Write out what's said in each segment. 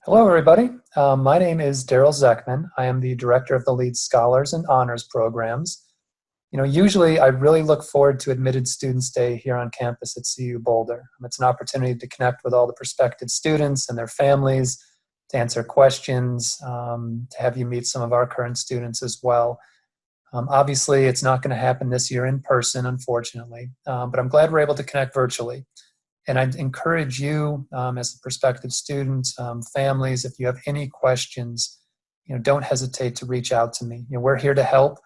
Hello, everybody. My name is Daryl Zeckman. I am the director of the Leeds Scholars and Honors programs. Usually I really look forward to Admitted Students Day here on campus at CU Boulder. It's an opportunity to connect with all the prospective students and their families, to answer questions, to have you meet some of our current students as well. Obviously, it's not going to happen this year in person, unfortunately, but I'm glad we're able to connect virtually. And I'd encourage you, as a prospective student, families, if you have any questions, don't hesitate to reach out to me. We're here to help.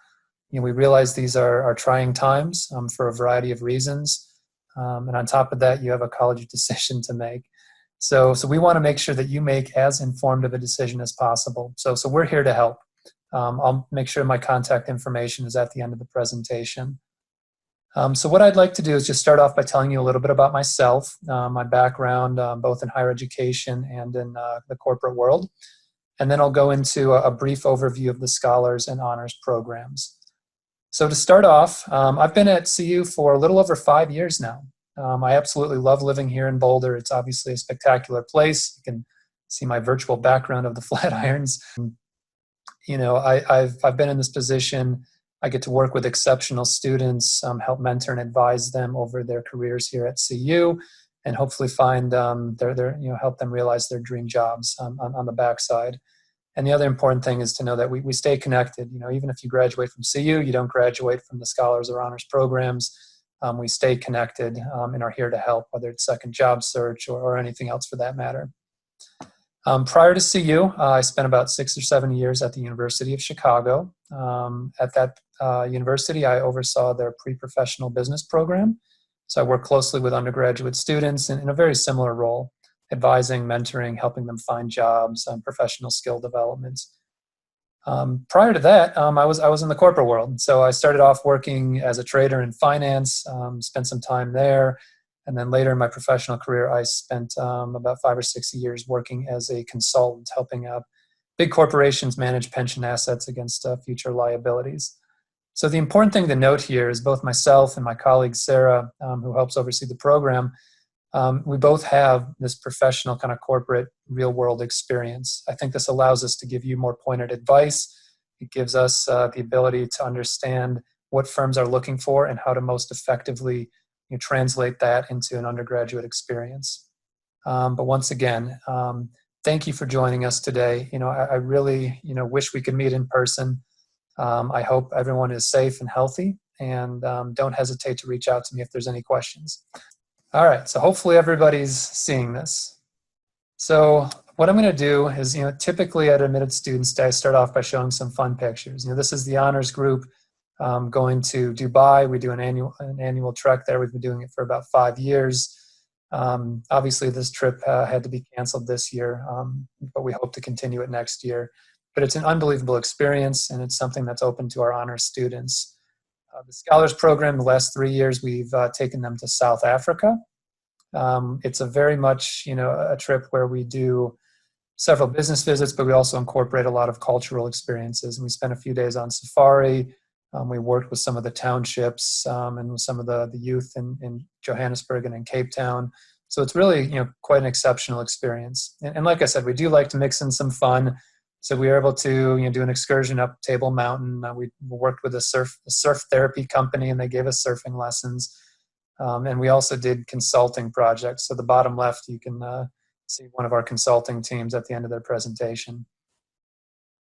We realize these are trying times for a variety of reasons. And on top of that, you have a college decision to make. So we want to make sure that you make as informed of a decision as possible. So we're here to help. I'll make sure my contact information is at the end of the presentation. So what I'd like to do is just start off by telling you a little bit about myself, my background, both in higher education and in the corporate world. And then I'll go into a brief overview of the Scholars and Honors programs. So to start off, I've been at CU for a little over 5 years now. I absolutely love living here in Boulder. It's obviously a spectacular place. You can see my virtual background of the Flatirons. I've been in this position. I get to work with exceptional students, help mentor and advise them over their careers here at CU, and hopefully find help them realize their dream jobs on the backside. And the other important thing is to know that we stay connected. Even if you graduate from CU, you don't graduate from the Scholars or Honors programs. We stay connected and are here to help, whether it's second job search or anything else for that matter. Prior to CU, I spent about 6 or 7 years at the University of Chicago. At that university, I oversaw their pre-professional business program. So I worked closely with undergraduate students in a very similar role, advising, mentoring, helping them find jobs, professional skill development. Prior to that, I was in the corporate world. So I started off working as a trader in finance, spent some time there. And then later in my professional career, I spent about 5 or 6 years working as a consultant, helping big corporations manage pension assets against future liabilities. So the important thing to note here is both myself and my colleague Sarah, who helps oversee the program, we both have this professional kind of corporate real-world experience. I think this allows us to give you more pointed advice. It gives us the ability to understand what firms are looking for and how to most effectively translate that into an undergraduate experience. But once again, thank you for joining us today. I really, wish we could meet in person. I hope everyone is safe and healthy, and don't hesitate to reach out to me if there's any questions. All right, so hopefully everybody's seeing this. So what I'm going to do is, typically at Admitted Students Day, I start off by showing some fun pictures. This is the honors group going to Dubai. We do an annual trek there. We've been doing it for about 5 years. Obviously, this trip had to be canceled this year, but we hope to continue it next year. But it's an unbelievable experience, and it's something that's open to our honors students. The Scholars Program, the last 3 years, we've taken them to South Africa. It's a very much, a trip where we do several business visits, but we also incorporate a lot of cultural experiences. And we spent a few days on safari. We worked with some of the townships and with some of the youth in Johannesburg and in Cape Town. So it's really, quite an exceptional experience. And like I said, we do like to mix in some fun. So we were able to, do an excursion up Table Mountain. We worked with a surf therapy company, and they gave us surfing lessons. And we also did consulting projects. So the bottom left, you can see one of our consulting teams at the end of their presentation.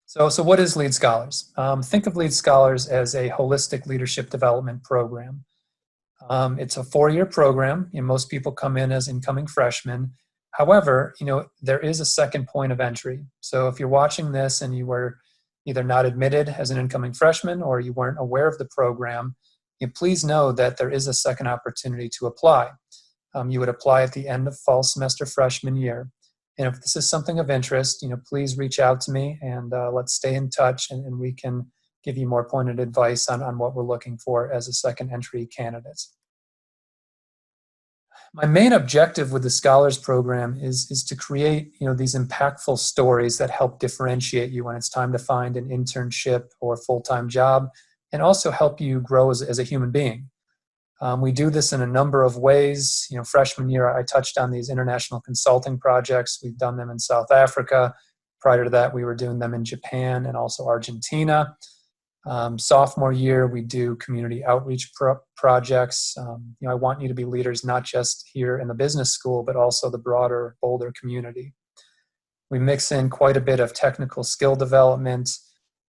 So what is Leeds Scholars? Think of Leeds Scholars as a holistic leadership development program. It's a 4-year program. Most people come in as incoming freshmen. However, there is a second point of entry. So if you're watching this and you were either not admitted as an incoming freshman or you weren't aware of the program, please know that there is a second opportunity to apply. You would apply at the end of fall semester freshman year. And if this is something of interest, please reach out to me, and let's stay in touch, and we can give you more pointed advice on what we're looking for as a second entry candidate. My main objective with the Scholars Program is to create, these impactful stories that help differentiate you when it's time to find an internship or full-time job, and also help you grow as a human being. We do this in a number of ways. Freshman year, I touched on these international consulting projects. We've done them in South Africa. Prior to that, we were doing them in Japan and also Argentina. Sophomore year, we do community outreach projects. I want you to be leaders, not just here in the business school, but also the broader Boulder community. We mix in quite a bit of technical skill development,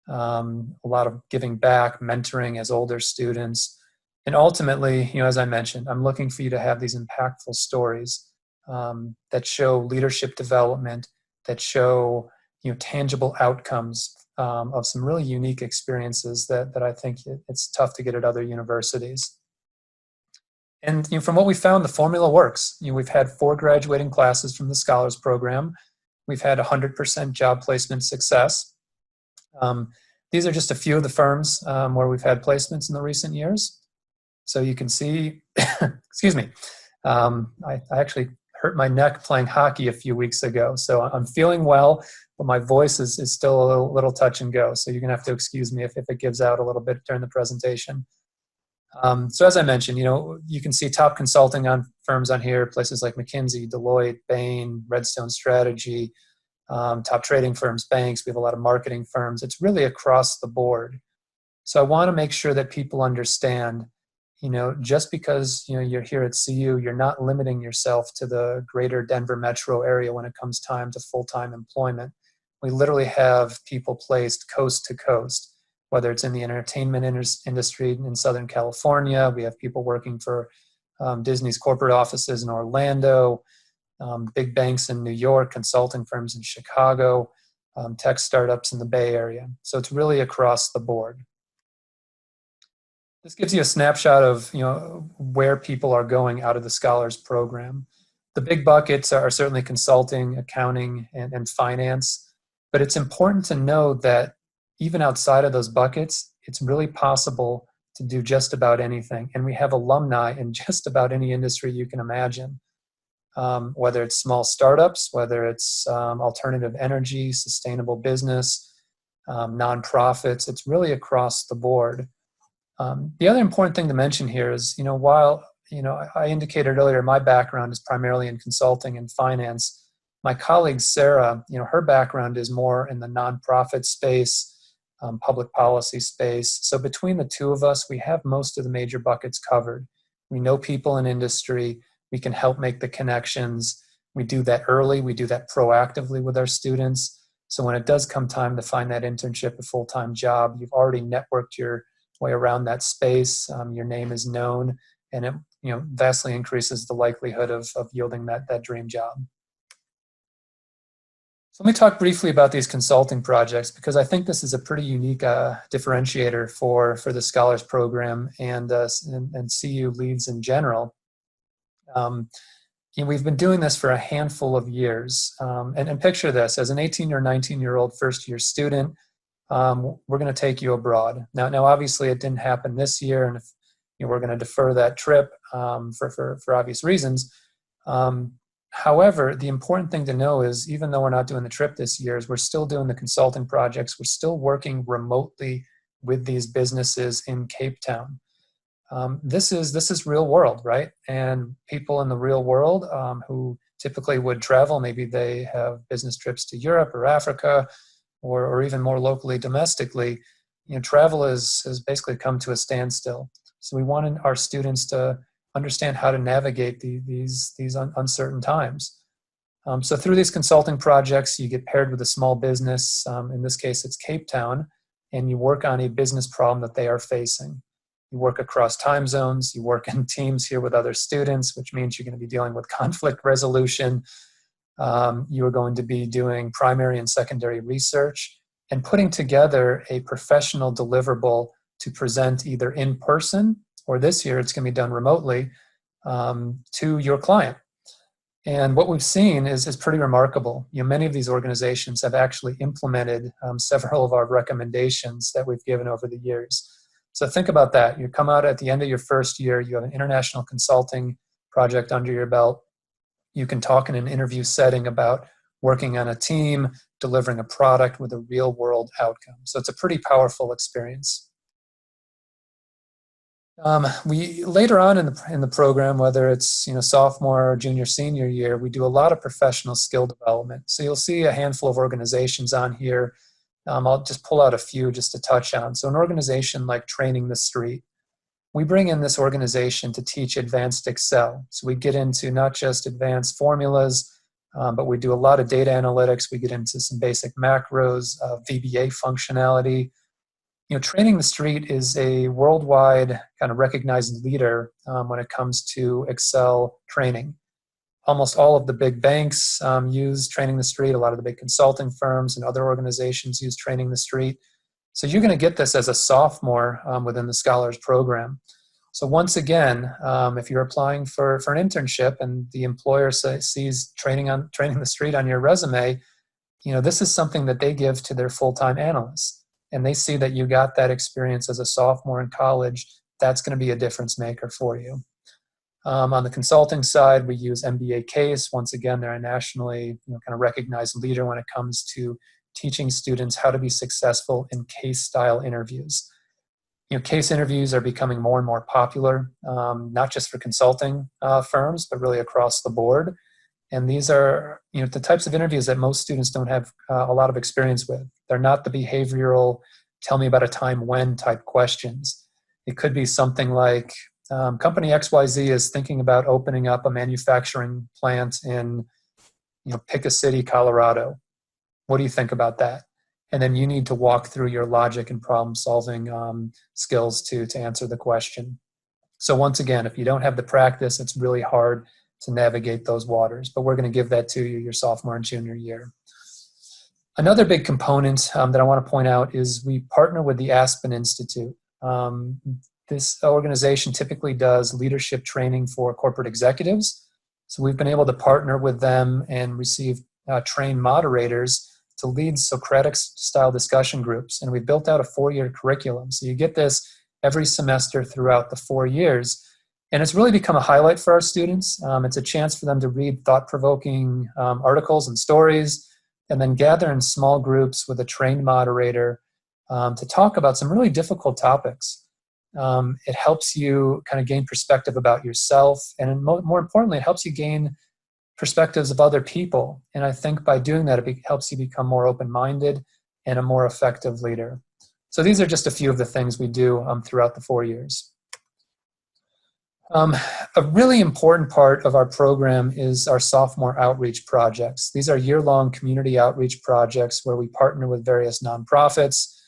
a lot of giving back, mentoring as older students. And ultimately, as I mentioned, I'm looking for you to have these impactful stories that show leadership development, that show tangible outcomes of some really unique experiences that I think it's tough to get at other universities. And from what we found, the formula works. We've had 4 graduating classes from the Scholars Program. We've had 100% job placement success. These are just a few of the firms where we've had placements in the recent years. So you can see, excuse me, I actually hurt my neck playing hockey a few weeks ago. So I'm feeling well, but my voice is still a little touch and go. So you're going to have to excuse me if it gives out a little bit during the presentation. So as I mentioned, you can see top consulting firms on here, places like McKinsey, Deloitte, Bain, Redstone Strategy, top trading firms, banks. We have a lot of marketing firms. It's really across the board. So I want to make sure that people understand, just because you're here at CU, you're not limiting yourself to the greater Denver metro area when it comes time to full-time employment. We literally have people placed coast to coast, whether it's in the entertainment industry in Southern California. We have people working for Disney's corporate offices in Orlando, big banks in New York, consulting firms in Chicago, tech startups in the Bay Area. So it's really across the board. This gives you a snapshot of where people are going out of the Scholars Program. The big buckets are certainly consulting, accounting, and finance. But it's important to know that even outside of those buckets, it's really possible to do just about anything. And we have alumni in just about any industry you can imagine, whether it's small startups, whether it's alternative energy, sustainable business, nonprofits. It's really across the board. The other important thing to mention here is, while I indicated earlier, my background is primarily in consulting and finance. My colleague Sarah, her background is more in the nonprofit space, public policy space. So between the two of us, we have most of the major buckets covered. We know people in industry. We can help make the connections. We do that early. We do that proactively with our students. So when it does come time to find that internship, a full-time job, you've already networked your way around that space. Your name is known, and it vastly increases the likelihood of yielding that dream job. So let me talk briefly about these consulting projects, because I think this is a pretty unique differentiator for the Scholars Program and CU Leeds in general. We've been doing this for a handful of years. And picture this, as an 18 or 19-year-old first-year student, we're going to take you abroad. Now, obviously, it didn't happen this year, and if we're going to defer that trip for obvious reasons. However, the important thing to know is, even though we're not doing the trip this year, is we're still doing the consulting projects. We're still working remotely with these businesses in Cape Town. This is real world, right? And people in the real world who typically would travel, maybe they have business trips to Europe or Africa, or even more locally, domestically, travel has basically come to a standstill. So we wanted our students to understand how to navigate these uncertain times. So through these consulting projects, you get paired with a small business. In this case, it's Cape Town, and you work on a business problem that they are facing. You work across time zones. You work in teams here with other students, which means you're going to be dealing with conflict resolution. You are going to be doing primary and secondary research and putting together a professional deliverable to present either in person, or this year it's going to be done remotely, to your client. And what we've seen is pretty remarkable. Many of these organizations have actually implemented several of our recommendations that we've given over the years. So think about that. You come out at the end of your first year, you have an international consulting project under your belt. You can talk in an interview setting about working on a team, delivering a product with a real world outcome. So it's a pretty powerful experience. We later on in the program, whether it's sophomore or junior senior year, we do a lot of professional skill development. So you'll see a handful of organizations on here. I'll just pull out a few just to touch on. So an organization like Training the Street, we bring in this organization to teach advanced Excel. So we get into not just advanced formulas, but we do a lot of data analytics. We get into some basic macros, VBA functionality. Training the Street is a worldwide kind of recognized leader when it comes to Excel training. Almost all of the big banks use Training the Street. A lot of the big consulting firms and other organizations use Training the Street. So you're going to get this as a sophomore within the Scholars Program. So once again, if you're applying for an internship and the employer sees Training the Street on your resume, this is something that they give to their full-time analysts. And they see that you got that experience as a sophomore in college. That's going to be a difference maker for you. On the consulting side, we use MBA Case. Once again, they're a nationally kind of recognized leader when it comes to teaching students how to be successful in case-style interviews. Case interviews are becoming more and more popular, not just for consulting firms, but really across the board. And these are the types of interviews that most students don't have a lot of experience with. They're not the behavioral, tell me about a time when type questions. It could be something like, company XYZ is thinking about opening up a manufacturing plant in pick a city, Colorado. What do you think about that? And then you need to walk through your logic and problem solving skills to answer the question. So once again, if you don't have the practice, it's really hard to navigate those waters, but we're going to give that to you your sophomore and junior year. Another big component that I want to point out is we partner with the Aspen Institute. This organization typically does leadership training for corporate executives. So we've been able to partner with them and receive trained moderators to lead Socratic-style discussion groups. And we've built out a 4-year curriculum. So you get this every semester throughout the 4 years. And it's really become a highlight for our students. It's a chance for them to read thought-provoking articles and stories, and then gather in small groups with a trained moderator to talk about some really difficult topics. It helps you kind of gain perspective about yourself, and more importantly, it helps you gain perspectives of other people. And I think by doing that, it helps you become more open-minded and a more effective leader. So these are just a few of the things we do throughout the 4 years. A really important part of our program is our sophomore outreach projects. These are year-long community outreach projects where we partner with various nonprofits.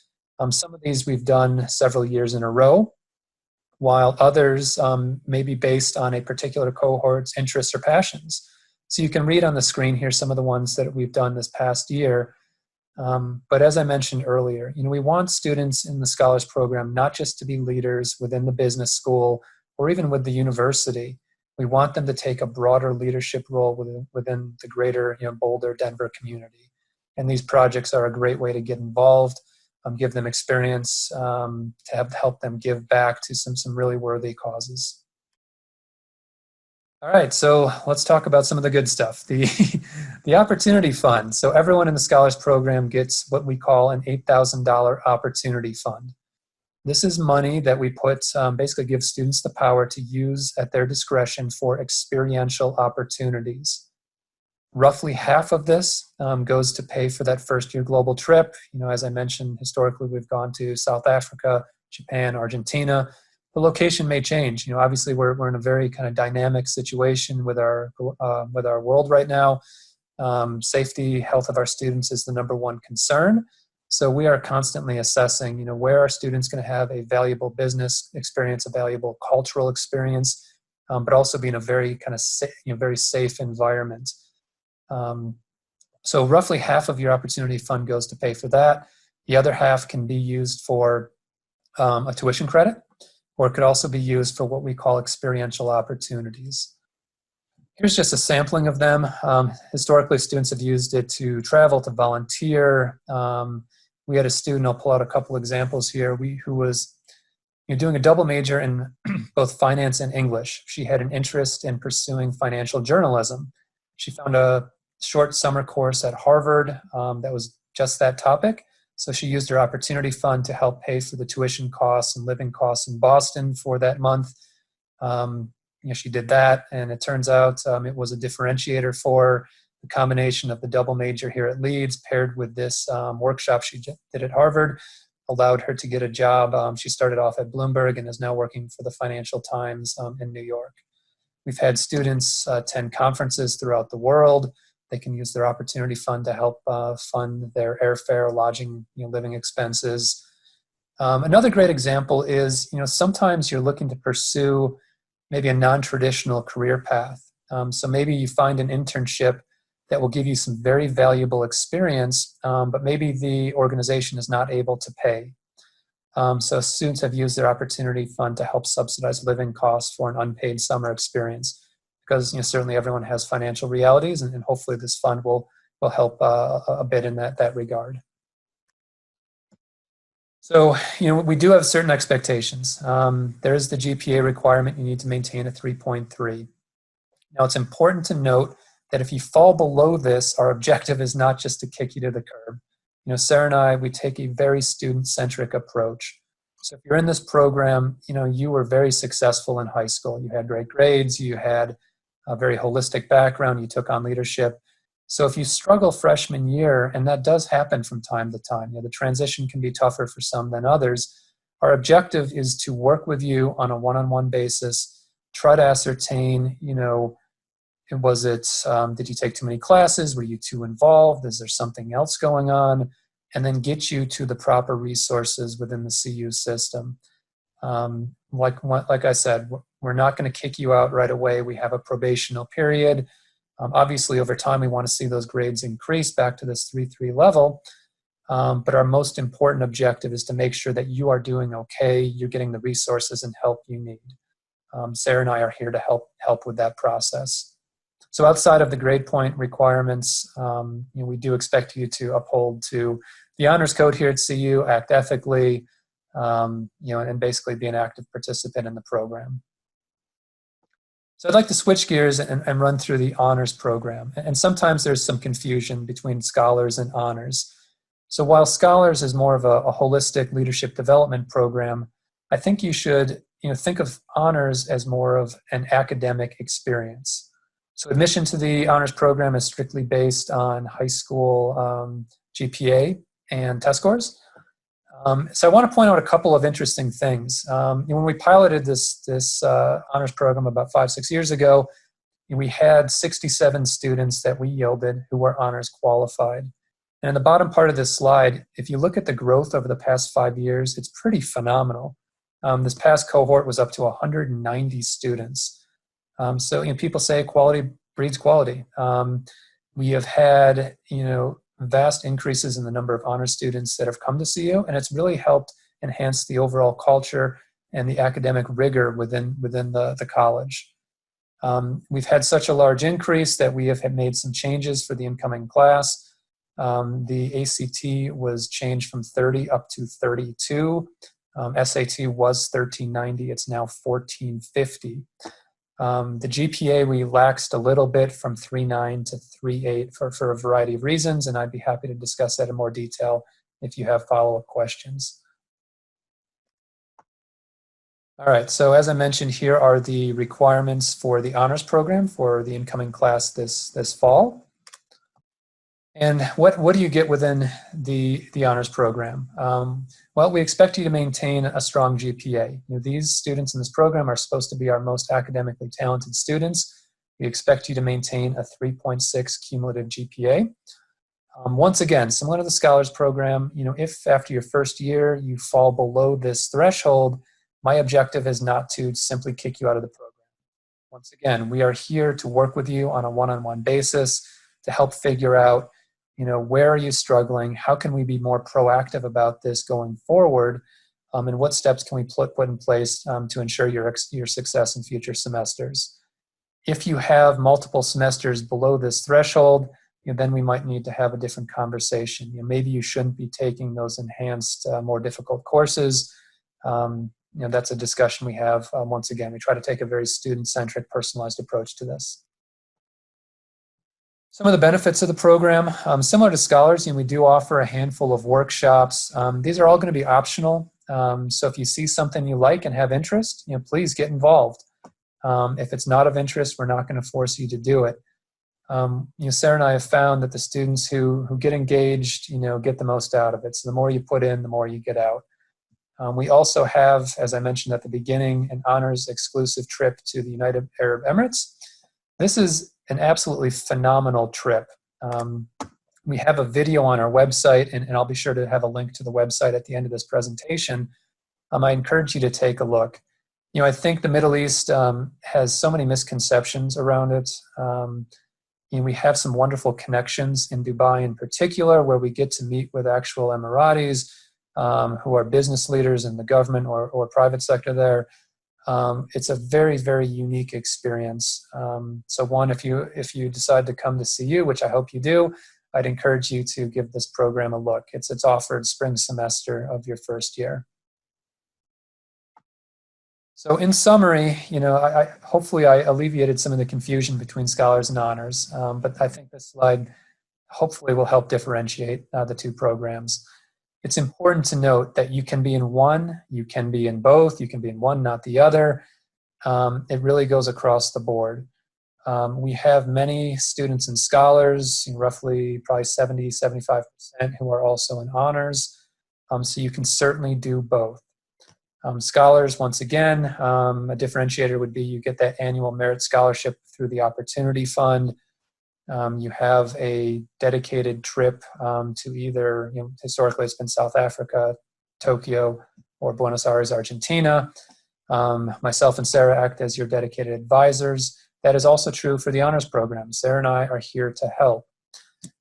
Some of these we've done several years in a row, while others may be based on a particular cohort's interests or passions. So you can read on the screen here some of the ones that we've done this past year. But as I mentioned earlier, we want students in the Scholars Program not just to be leaders within the business school or even with the university. We want them to take a broader leadership role within the greater Boulder, Denver community. And these projects are a great way to get involved, give them experience, to help them give back to some really worthy causes. All right, so let's talk about some of the good stuff. The Opportunity Fund. So everyone in the Scholars Program gets what we call an $8,000 Opportunity Fund. This is money that we basically give students the power to use at their discretion for experiential opportunities. Roughly half of this goes to pay for that first-year global trip. As I mentioned, historically, we've gone to South Africa, Japan, Argentina. The location may change. Obviously, we're in a very kind of dynamic situation with our world right now. Safety, health of our students is the number one concern. So we are constantly assessing, where are students going to have a valuable business experience, a valuable cultural experience, but also be in a very kind of very safe environment. So roughly half of your Opportunity Fund goes to pay for that. The other half can be used for a tuition credit, or it could also be used for what we call experiential opportunities. Here's just a sampling of them. Historically, students have used it to travel, to volunteer. We had a student, I'll pull out a couple examples here, who was doing a double major in both finance and English. She had an interest in pursuing financial journalism. She found a short summer course at Harvard that was just that topic. So she used her opportunity fund to help pay for the tuition costs and living costs in Boston for that month. She did that, and it turns out it was a differentiator for the combination of the double major here at Leeds paired with this workshop she did at Harvard allowed her to get a job. She started off at Bloomberg and is now working for the Financial Times in New York. We've had students attend conferences throughout the world. They can use their opportunity fund to help fund their airfare, lodging, living expenses. Another great example is, sometimes you're looking to pursue maybe a non-traditional career path. So maybe you find an internship that will give you some very valuable experience, but maybe the organization is not able to pay. So students have used their opportunity fund to help subsidize living costs for an unpaid summer experience, because certainly everyone has financial realities, and hopefully this fund will help a bit in that regard. So we do have certain expectations. There is the GPA requirement. You need to maintain a 3.3. Now it's important to note that if you fall below this, our objective is not just to kick you to the curb. Sarah and I, we take a very student-centric approach. So if you're in this program, you were very successful in high school. You had great grades, you had a very holistic background, you took on leadership. So if you struggle freshman year, and that does happen from time to time, the transition can be tougher for some than others, our objective is to work with you on a one-on-one basis, try to ascertain, did you take too many classes? Were you too involved? Is there something else going on? And then get you to the proper resources within the CU system. Like I said, we're not going to kick you out right away. We have a probational period. Obviously, over time, we want to see those grades increase back to this 3.3 level. But our most important objective is to make sure that you are doing okay, you're getting the resources and help you need. Sarah and I are here to help with that process. So outside of the grade point requirements, we do expect you to uphold to the honors code here at CU, act ethically, and basically be an active participant in the program. So I'd like to switch gears and run through the honors program. And sometimes there's some confusion between scholars and honors. So while scholars is more of a holistic leadership development program, I think you should think of honors as more of an academic experience. So admission to the honors program is strictly based on high school GPA and test scores. So I want to point out a couple of interesting things. When we piloted this honors program about 5-6 years ago, we had 67 students that we yielded who were honors qualified. And in the bottom part of this slide, if you look at the growth over the past 5 years, it's pretty phenomenal. This past cohort was up to 190 students. So people say quality breeds quality. We have had vast increases in the number of honor students that have come to CU, and it's really helped enhance the overall culture and the academic rigor within the college. We've had such a large increase that we have made some changes for the incoming class. The ACT was changed from 30 up to 32. SAT was 1390, it's now 1450. The GPA we laxed a little bit from 3.9 to 3.8 for a variety of reasons, and I'd be happy to discuss that in more detail if you have follow-up questions. All right, so as I mentioned, here are the requirements for the honors program for the incoming class this fall. And what do you get within the honors program? Well, we expect you to maintain a strong GPA. These students in this program are supposed to be our most academically talented students. We expect you to maintain a 3.6 cumulative GPA. Once again, similar to the Scholars Program, if after your first year you fall below this threshold, my objective is not to simply kick you out of the program. Once again, we are here to work with you on a one-on-one basis to help figure out where are you struggling? How can we be more proactive about this going forward? And what steps can we put in place to ensure your success in future semesters? If you have multiple semesters below this threshold, then we might need to have a different conversation. Maybe you shouldn't be taking those enhanced, more difficult courses. That's a discussion we have. Once again, we try to take a very student-centric, personalized approach to this. Some of the benefits of the program, similar to Scholars, we do offer a handful of workshops. These are all going to be optional. So if you see something you like and have interest, please get involved. If it's not of interest, we're not going to force you to do it. Sarah and I have found that the students who get engaged, get the most out of it. So the more you put in, the more you get out. We also have, as I mentioned at the beginning, an honors exclusive trip to the United Arab Emirates. This is an absolutely phenomenal trip. We have a video on our website, and I'll be sure to have a link to the website at the end of this presentation. I encourage you to take a look. I think the Middle East has so many misconceptions around it. We have some wonderful connections in Dubai in particular, where we get to meet with actual Emiratis who are business leaders in the government or private sector there. It's a very, very unique experience. So one, if you decide to come to CU, which I hope you do, I'd encourage you to give this program a look. It's offered spring semester of your first year. So in summary, hopefully I alleviated some of the confusion between Scholars and Honors, but I think this slide hopefully will help differentiate the two programs. It's important to note that you can be in one, you can be in both, you can be in one, not the other. It really goes across the board. We have many students and scholars, roughly probably 70, 75% who are also in honors. So you can certainly do both. Scholars, once again, a differentiator would be you get that annual merit scholarship through the Opportunity Fund. You have a dedicated trip to either, historically it's been South Africa, Tokyo, or Buenos Aires, Argentina. Myself and Sarah act as your dedicated advisors. That is also true for the honors program. Sarah and I are here to help.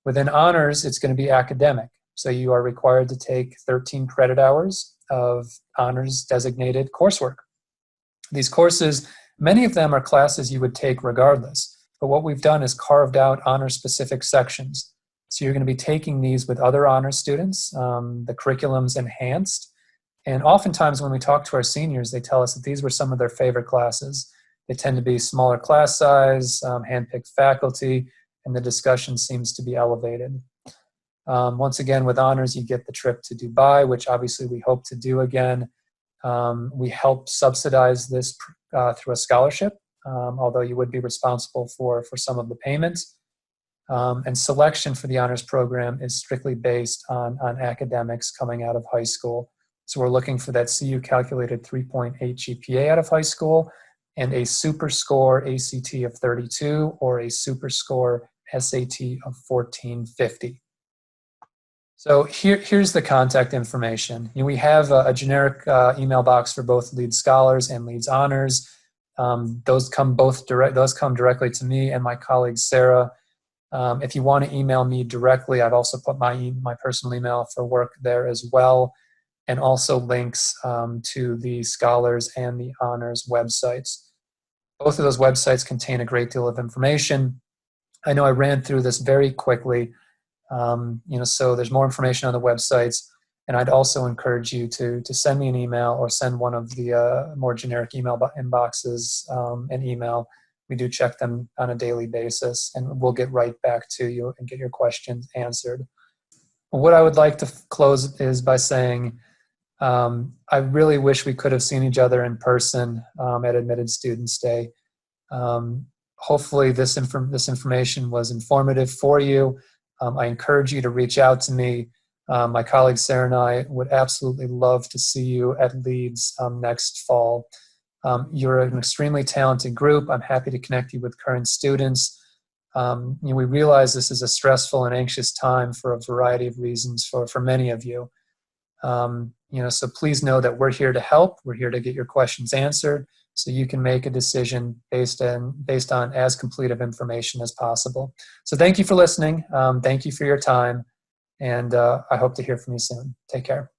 Within honors, it's going to be academic. So you are required to take 13 credit hours of honors designated coursework. These courses, many of them are classes you would take regardless. But what we've done is carved out honor-specific sections. So you're going to be taking these with other honors students. The curriculum's enhanced. And oftentimes when we talk to our seniors, they tell us that these were some of their favorite classes. They tend to be smaller class size, handpicked faculty, and the discussion seems to be elevated. Once again, with honors, you get the trip to Dubai, which obviously we hope to do again. We help subsidize this through a scholarship. Although you would be responsible for some of the payments. And selection for the honors program is strictly based on academics coming out of high school. So we're looking for that CU calculated 3.8 GPA out of high school and a super score ACT of 32 or a super score SAT of 1450. So here's the contact information. We have a generic email box for both Leeds Scholars and Leeds Honors. Those come directly to me and my colleague Sarah. If you want to email me directly, I've also put my personal email for work there as well, and also links to the Scholars and the Honors websites. Both of those websites contain a great deal of information. I know I ran through this very quickly, so there's more information on the websites. And I'd also encourage you to send me an email or send one of the more generic email inboxes an email. We do check them on a daily basis, and we'll get right back to you and get your questions answered. What I would like to close is by saying I really wish we could have seen each other in person at Admitted Students Day. Hopefully this information was informative for you. I encourage you to reach out to me. My colleague Sarah and I would absolutely love to see you at Leeds next fall. You're an extremely talented group. I'm happy to connect you with current students. We realize this is a stressful and anxious time for a variety of reasons for many of you. So please know that we're here to help. We're here to get your questions answered so you can make a decision based on as complete of information as possible. So thank you for listening. Thank you for your time. And I hope to hear from you soon. Take care.